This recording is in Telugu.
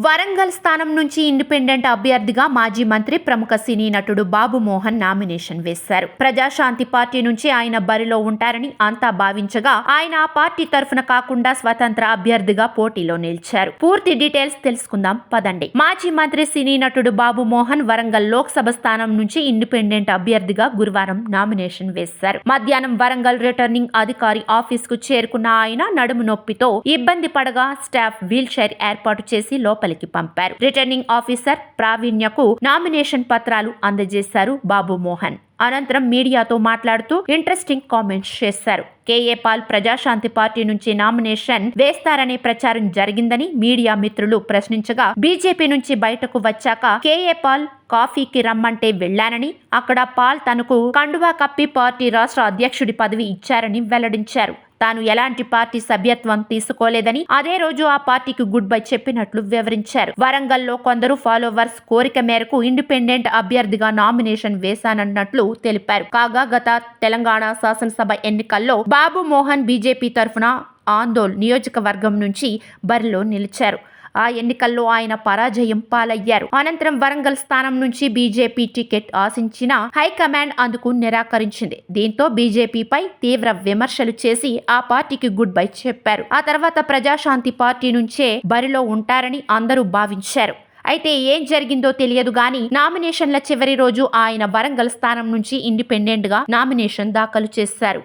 వరంగల్ స్థానం నుంచి ఇండిపెండెంట్ అభ్యర్థిగా మాజీ మంత్రి ప్రముఖ సినీ నటుడు బాబు మోహన్ నామినేషన్ వేశారు. ప్రజాశాంతి పార్టీ నుంచి ఆయన బరిలో ఉంటారని అంతా భావించగా ఆయన ఆ పార్టీ తరఫున కాకుండా స్వతంత్ర అభ్యర్థిగా పోటీలో నిలిచారు. పూర్తి డీటెయిల్స్ తెలుసుకుందాం పదండి. మాజీ మంత్రి సినీ నటుడు బాబు మోహన్ వరంగల్ లోక్సభ స్థానం నుంచి ఇండిపెండెంట్ అభ్యర్థిగా గురువారం నామినేషన్ వేశారు. మధ్యాహ్నం వరంగల్ రిటర్నింగ్ అధికారి ఆఫీస్ కు చేరుకున్న ఆయన నడుము నొప్పితో ఇబ్బంది పడగా స్టాఫ్ వీల్ చైర్ ఏర్పాటు చేసి లోపలికి పంపారు. రిటర్నింగ్ ఆఫీసర్ ప్రావీణ్యకు నామినేషన్ పత్రాలు అందజేశారు బాబు మోహన్. అనంతరం మీడియాతో మాట్లాడుతూ ఇంట్రెస్టింగ్ కామెంట్స్ చేశారు. కేఏ పాల్ ప్రజాశాంతి పార్టీ నుంచి నామినేషన్ వేస్తారనే ప్రచారం జరిగిందని మీడియా మిత్రులు ప్రశ్నించగా, బీజేపీ నుంచి బయటకు వచ్చాక కేఏ పాల్ కాఫీకి రమ్మంటే వెళ్లానని, అక్కడ పాల్ తనకు కండువా కప్పి పార్టీ రాష్ట్ర అధ్యక్షుడి పదవి ఇచ్చారని వెల్లడించారు. తాను ఎలాంటి పార్టీ సభ్యత్వం తీసుకోలేదని, అదే రోజు ఆ పార్టీకి గుడ్ బై చెప్పినట్లు వివరించారు. వరంగల్లో కొందరు ఫాలోవర్స్ కోరిక మేరకు ఇండిపెండెంట్ అభ్యర్థిగా నామినేషన్ వేశానన్నట్లు తెలిపారు. కాగా గత తెలంగాణ శాసనసభ ఎన్నికల్లో బాబు మోహన్ బీజేపీ తరఫున ఆందోళ్ నియోజకవర్గం నుంచి బరిలో నిలిచారు. ఆ ఎన్నికల్లో ఆయన పరాజయం పాలయ్యారు. అనంతరం వరంగల్ స్థానం నుంచి బీజేపీ టికెట్ ఆశించిన హైకమాండ్ అందుకు నిరాకరించింది. దీంతో బీజేపీపై తీవ్ర విమర్శలు చేసి ఆ పార్టీకి గుడ్ బై చెప్పారు. ఆ తర్వాత ప్రజాశాంతి పార్టీ నుంచే బరిలో ఉంటారని అందరూ భావించారు. అయితే ఏం జరిగిందో తెలియదు గాని నామినేషన్ల చివరి రోజు ఆయన వరంగల్ స్థానం నుంచి ఇండిపెండెంట్ గా నామినేషన్ దాఖలు చేశారు.